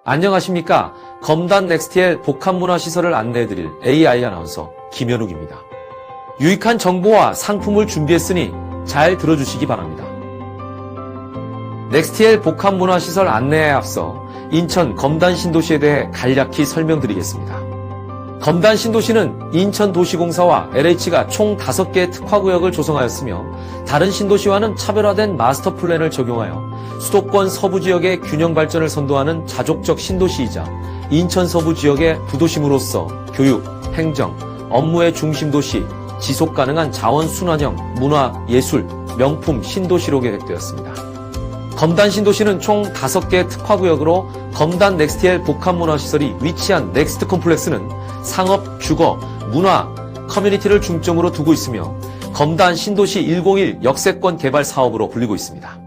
안녕하십니까. 검단 넥스티엘 복합문화시설을 안내해드릴 AI 아나운서 김현욱입니다. 유익한 정보와 상품을 준비했으니 잘 들어주시기 바랍니다. 넥스티엘 복합문화시설 안내에 앞서 인천 검단 신도시에 대해 간략히 설명드리겠습니다. 검단 신도시는 인천도시공사와 LH가 총 5개의 특화구역을 조성하였으며 다른 신도시와는 차별화된 마스터 플랜을 적용하여 수도권 서부 지역의 균형 발전을 선도하는 자족적 신도시이자 인천 서부 지역의 부도심으로서 교육, 행정, 업무의 중심도시, 지속 가능한 자원 순환형 문화, 예술, 명품 신도시로 계획되었습니다. 검단 신도시는 총 5개의 특화구역으로 검단 넥스티엘 복합문화시설이 위치한 넥스트 콤플렉스는 상업, 주거, 문화, 커뮤니티를 중점으로 두고 있으며 검단 신도시 101 역세권 개발 사업으로 불리고 있습니다.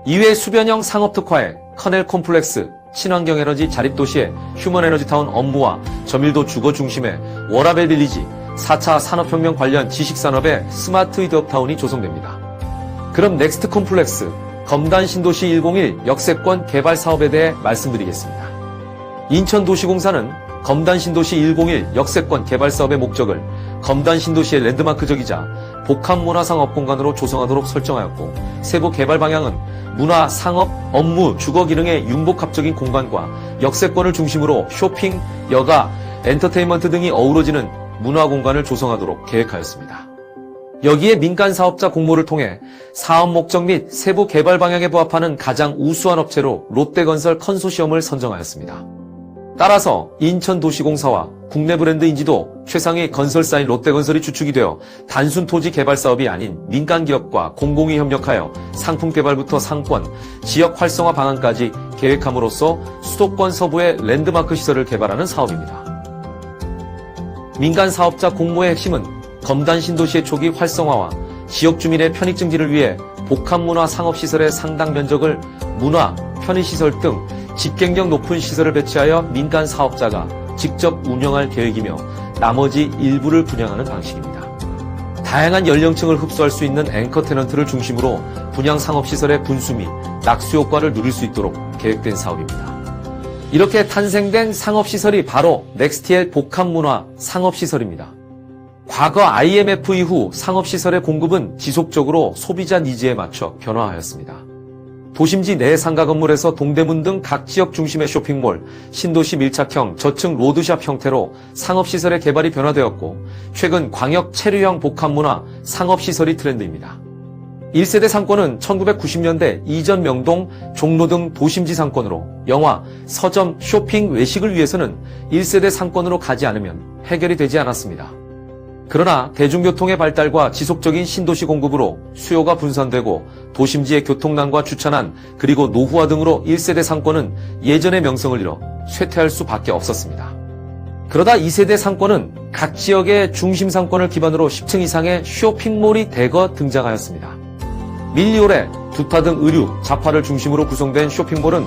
이외 수변형 상업 특화의 커넬 콤플렉스, 친환경 에너지 자립도시의 휴먼 에너지타운 업무와 저밀도 주거 중심의 워라벨 빌리지, 4차 산업혁명 관련 지식산업의 스마트 이드업타운이 조성됩니다. 그럼 넥스트 콤플렉스, 검단 신도시 101 역세권 개발 사업에 대해 말씀드리겠습니다. 인천도시공사는 검단 신도시 101 역세권 개발 사업의 목적을 검단 신도시의 랜드마크적이자 복합문화상업 공간으로 조성하도록 설정하였고, 세부 개발 방향은 문화, 상업, 업무, 주거 기능의 융복합적인 공간과 역세권을 중심으로 쇼핑, 여가, 엔터테인먼트 등이 어우러지는 문화 공간을 조성하도록 계획하였습니다. 여기에 민간 사업자 공모를 통해 사업 목적 및 세부 개발 방향에 부합하는 가장 우수한 업체로 롯데건설 컨소시엄을 선정하였습니다. 따라서 인천도시공사와 국내 브랜드 인지도 최상위 건설사인 롯데건설이 주축이 되어 단순 토지 개발 사업이 아닌 민간 기업과 공공이 협력하여 상품 개발부터 상권, 지역 활성화 방안까지 계획함으로써 수도권 서부의 랜드마크 시설을 개발하는 사업입니다. 민간 사업자 공모의 핵심은 검단 신도시의 초기 활성화와 지역 주민의 편익 증진을 위해 복합문화 상업시설의 상당 면적을 문화, 편의시설 등 집행력 높은 시설을 배치하여 민간 사업자가 직접 운영할 계획이며 나머지 일부를 분양하는 방식입니다. 다양한 연령층을 흡수할 수 있는 앵커 테넌트를 중심으로 분양 상업시설의 분수 및 낙수 효과를 누릴 수 있도록 계획된 사업입니다. 이렇게 탄생된 상업시설이 바로 넥스티엘 복합문화 상업시설입니다. 과거 IMF 이후 상업시설의 공급은 지속적으로 소비자 니즈에 맞춰 변화하였습니다. 도심지 내 상가 건물에서 동대문 등 각 지역 중심의 쇼핑몰, 신도시 밀착형 저층 로드샵 형태로 상업시설의 개발이 변화되었고, 최근 광역 체류형 복합문화 상업시설이 트렌드입니다. 1세대 상권은 1990년대 이전 명동, 종로 등 도심지 상권으로 영화, 서점, 쇼핑, 외식을 위해서는 1세대 상권으로 가지 않으면 해결이 되지 않았습니다. 그러나 대중교통의 발달과 지속적인 신도시 공급으로 수요가 분산되고 도심지의 교통난과 주차난 그리고 노후화 등으로 1세대 상권은 예전의 명성을 잃어 쇠퇴할 수밖에 없었습니다. 그러다 2세대 상권은 각 지역의 중심 상권을 기반으로 10층 이상의 쇼핑몰이 대거 등장하였습니다. 밀리오레, 두타 등 의류, 잡화를 중심으로 구성된 쇼핑몰은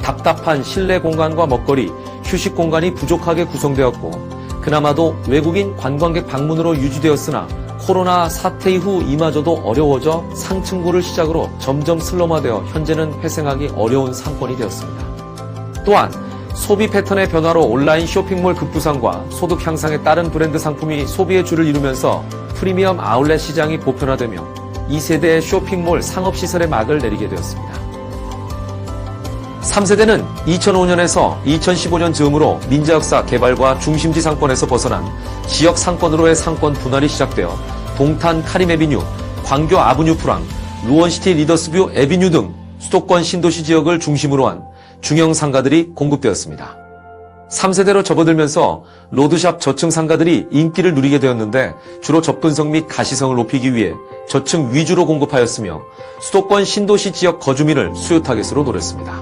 답답한 실내 공간과 먹거리, 휴식 공간이 부족하게 구성되었고, 그나마도 외국인 관광객 방문으로 유지되었으나 코로나 사태 이후 이마저도 어려워져 상층부를 시작으로 점점 슬럼화되어 현재는 회생하기 어려운 상권이 되었습니다. 또한 소비 패턴의 변화로 온라인 쇼핑몰 급부상과 소득 향상에 따른 브랜드 상품이 소비의 줄을 이루면서 프리미엄 아울렛 시장이 보편화되며 2세대의 쇼핑몰 상업시설의 막을 내리게 되었습니다. 3세대는 2005년에서 2015년 즈음으로 민자역사 개발과 중심지 상권에서 벗어난 지역 상권으로의 상권 분할이 시작되어 동탄 카림 에비뉴, 광교 아브뉴 프랑, 루원시티 리더스뷰 에비뉴 등 수도권 신도시 지역을 중심으로 한 중형 상가들이 공급되었습니다. 3세대로 접어들면서 로드샵 저층 상가들이 인기를 누리게 되었는데 주로 접근성 및 가시성을 높이기 위해 저층 위주로 공급하였으며 수도권 신도시 지역 거주민을 수요 타겟으로 노렸습니다.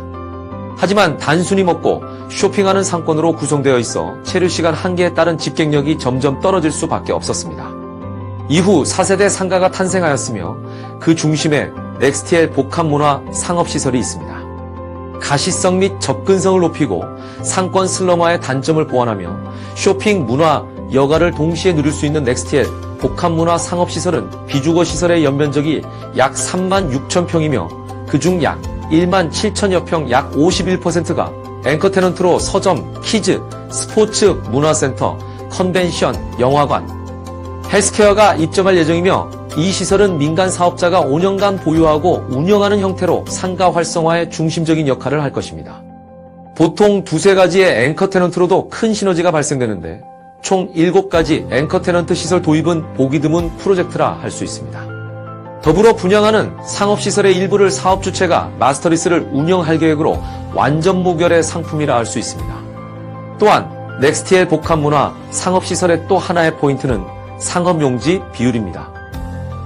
하지만 단순히 먹고 쇼핑하는 상권으로 구성되어 있어 체류시간 한계에 따른 집객력이 점점 떨어질 수밖에 없었습니다. 이후 4세대 상가가 탄생하였으며 그 중심에 넥스티엘 복합문화 상업시설이 있습니다. 가시성 및 접근성을 높이고 상권 슬럼화의 단점을 보완하며 쇼핑, 문화, 여가를 동시에 누릴 수 있는 넥스티엘 복합문화 상업시설은 비주거 시설의 연면적이 약 3만 6천 평이며 그중 약 1만 7천여 평 약 51%가 앵커 테넌트로 서점, 키즈, 스포츠, 문화센터, 컨벤션, 영화관, 헬스케어가 입점할 예정이며 이 시설은 민간 사업자가 5년간 보유하고 운영하는 형태로 상가 활성화의 중심적인 역할을 할 것입니다. 보통 두세 가지의 앵커 테넌트로도 큰 시너지가 발생되는데 총 7가지 앵커 테넌트 시설 도입은 보기 드문 프로젝트라 할 수 있습니다. 더불어 분양하는 상업시설의 일부를 사업 주체가 마스터리스를 운영할 계획으로 완전 무결의 상품이라 할 수 있습니다. 또한 넥스티엘 복합문화 상업시설의 또 하나의 포인트는 상업용지 비율입니다.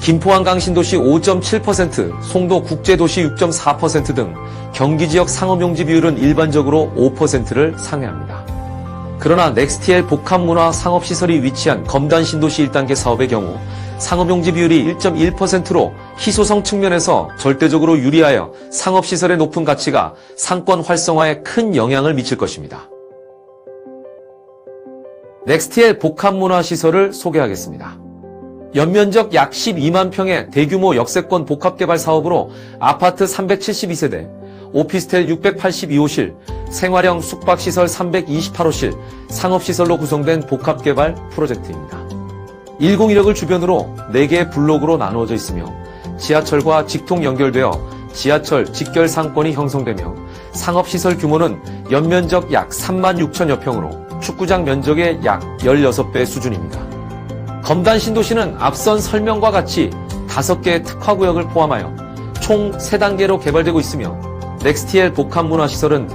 김포 한강 신도시 5.7%, 송도 국제도시 6.4% 등 경기지역 상업용지 비율은 일반적으로 5%를 상회합니다. 그러나 넥스티엘 복합문화 상업시설이 위치한 검단 신도시 1단계 사업의 경우 상업용지 비율이 1.1%로 희소성 측면에서 절대적으로 유리하여 상업시설의 높은 가치가 상권 활성화에 큰 영향을 미칠 것입니다. 넥스티엘 복합문화시설을 소개하겠습니다. 연면적 약 12만 평의 대규모 역세권 복합개발 사업으로 아파트 372세대, 오피스텔 682호실, 생활형 숙박시설 328호실, 상업시설로 구성된 복합개발 프로젝트입니다. 101억을 주변으로 4개의 블록으로 나누어져 있으며 지하철과 직통 연결되어 지하철 직결 상권이 형성되며 상업시설 규모는 연면적 약 3만 6천여 평으로 축구장 면적의 약 16배 수준입니다. 검단 신도시는 앞선 설명과 같이 5개의 특화구역을 포함하여 총 3단계로 개발되고 있으며 넥스티엘 복합문화시설은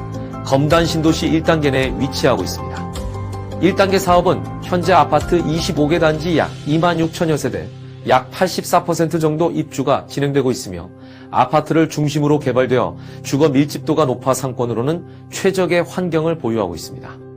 검단 신도시 1단계 내에 위치하고 있습니다. 1단계 사업은 현재 아파트 25개 단지 약 2만 6천여 세대, 약 84% 정도 입주가 진행되고 있으며 아파트를 중심으로 개발되어 주거 밀집도가 높아 상권으로는 최적의 환경을 보유하고 있습니다.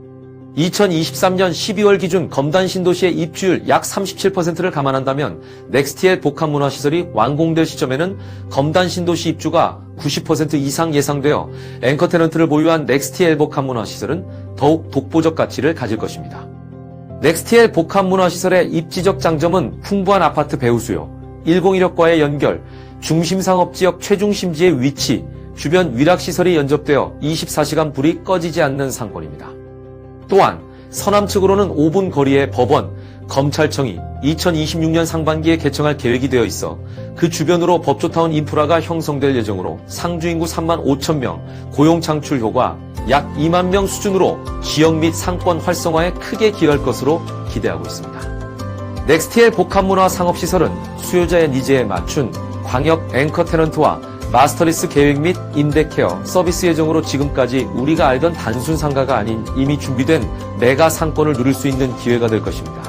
2023년 12월 기준 검단 신도시의 입주율 약 37%를 감안한다면 넥스티엘 복합문화시설이 완공될 시점에는 검단 신도시 입주가 90% 이상 예상되어 앵커 테넌트를 보유한 넥스티엘 복합문화시설은 더욱 독보적 가치를 가질 것입니다. 넥스티엘 복합문화시설의 입지적 장점은 풍부한 아파트 배후 수요, 101역과의 연결, 중심상업지역 최중심지의 위치, 주변 위락시설이 연접되어 24시간 불이 꺼지지 않는 상권입니다. 또한 서남측으로는 5분 거리의 법원, 검찰청이 2026년 상반기에 개청할 계획이 되어 있어 그 주변으로 법조타운 인프라가 형성될 예정으로 상주 인구 3만 5천 명, 고용 창출 효과 약 2만 명 수준으로 지역 및 상권 활성화에 크게 기여할 것으로 기대하고 있습니다. 넥스티엘 복합문화 상업시설은 수요자의 니즈에 맞춘 광역 앵커 테넌트와 마스터리스 계획 및 임대케어 서비스 예정으로 지금까지 우리가 알던 단순 상가가 아닌 이미 준비된 메가 상권을 누릴 수 있는 기회가 될 것입니다.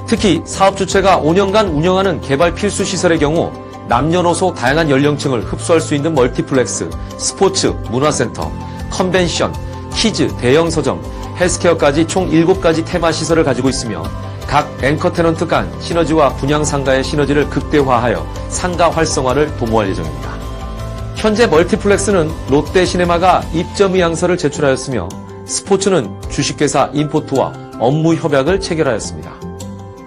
특히 사업 주체가 5년간 운영하는 개발 필수 시설의 경우 남녀노소 다양한 연령층을 흡수할 수 있는 멀티플렉스, 스포츠, 문화센터, 컨벤션, 키즈, 대형 서점, 헬스케어까지 총 7가지 테마 시설을 가지고 있으며 각 앵커 테넌트 간 시너지와 분양 상가의 시너지를 극대화하여 상가 활성화를 도모할 예정입니다. 현재 멀티플렉스는 롯데시네마가 입점 의향서를 제출하였으며 스포츠는 주식회사 인포트와 업무 협약을 체결하였습니다.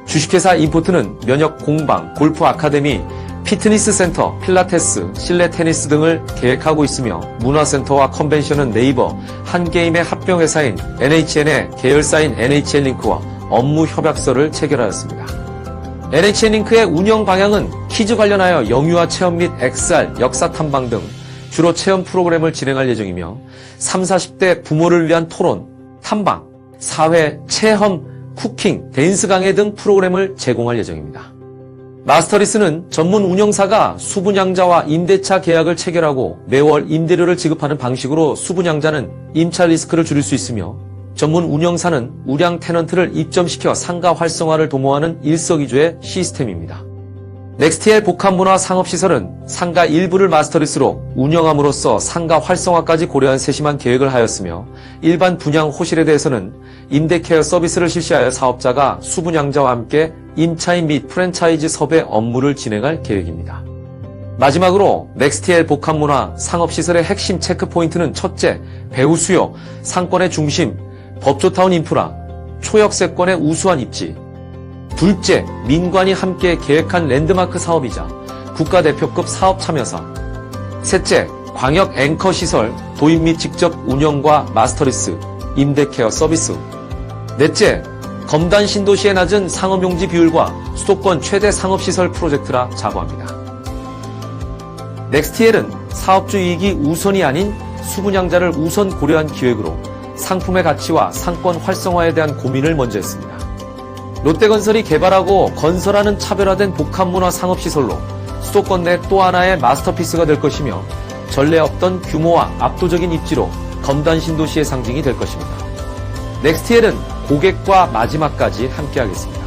주식회사 인포트는 면역 공방, 골프 아카데미, 피트니스 센터, 필라테스, 실내 테니스 등을 계획하고 있으며 문화센터와 컨벤션은 네이버, 한게임의 합병회사인 NHN의 계열사인 NHN링크와 업무 협약서를 체결하였습니다. NHN링크의 운영 방향은 키즈 관련하여 영유아 체험 및 XR, 역사 탐방 등 주로 체험 프로그램을 진행할 예정이며 30, 40대 부모를 위한 토론, 탐방, 사회, 체험, 쿠킹, 댄스 강의 등 프로그램을 제공할 예정입니다. 마스터리스는 전문 운영사가 수분양자와 임대차 계약을 체결하고 매월 임대료를 지급하는 방식으로 수분양자는 임차 리스크를 줄일 수 있으며 전문 운영사는 우량 테넌트를 입점시켜 상가 활성화를 도모하는 일석이조의 시스템입니다. 넥스티엘 복합문화 상업시설은 상가 일부를 마스터리스로 운영함으로써 상가 활성화까지 고려한 세심한 계획을 하였으며 일반 분양 호실에 대해서는 임대케어 서비스를 실시하여 사업자가 수분양자와 함께 임차인 및 프랜차이즈 섭외 업무를 진행할 계획입니다. 마지막으로 넥스티엘 복합문화 상업시설의 핵심 체크포인트는 첫째, 배후 수요, 상권의 중심, 법조타운 인프라, 초역세권의 우수한 입지. 둘째, 민관이 함께 계획한 랜드마크 사업이자 국가대표급 사업 참여사. 셋째, 광역 앵커 시설 도입 및 직접 운영과 마스터리스, 임대케어 서비스. 넷째, 검단 신도시의 낮은 상업용지 비율과 수도권 최대 상업시설 프로젝트라 자부합니다. 넥스티엘은 사업주 이익이 우선이 아닌 수분양자를 우선 고려한 기획으로 상품의 가치와 상권 활성화에 대한 고민을 먼저 했습니다. 롯데건설이 개발하고 건설하는 차별화된 복합문화 상업시설로 수도권 내 또 하나의 마스터피스가 될 것이며 전례 없던 규모와 압도적인 입지로 검단 신도시의 상징이 될 것입니다. 넥스티엘은 고객과 마지막까지 함께하겠습니다.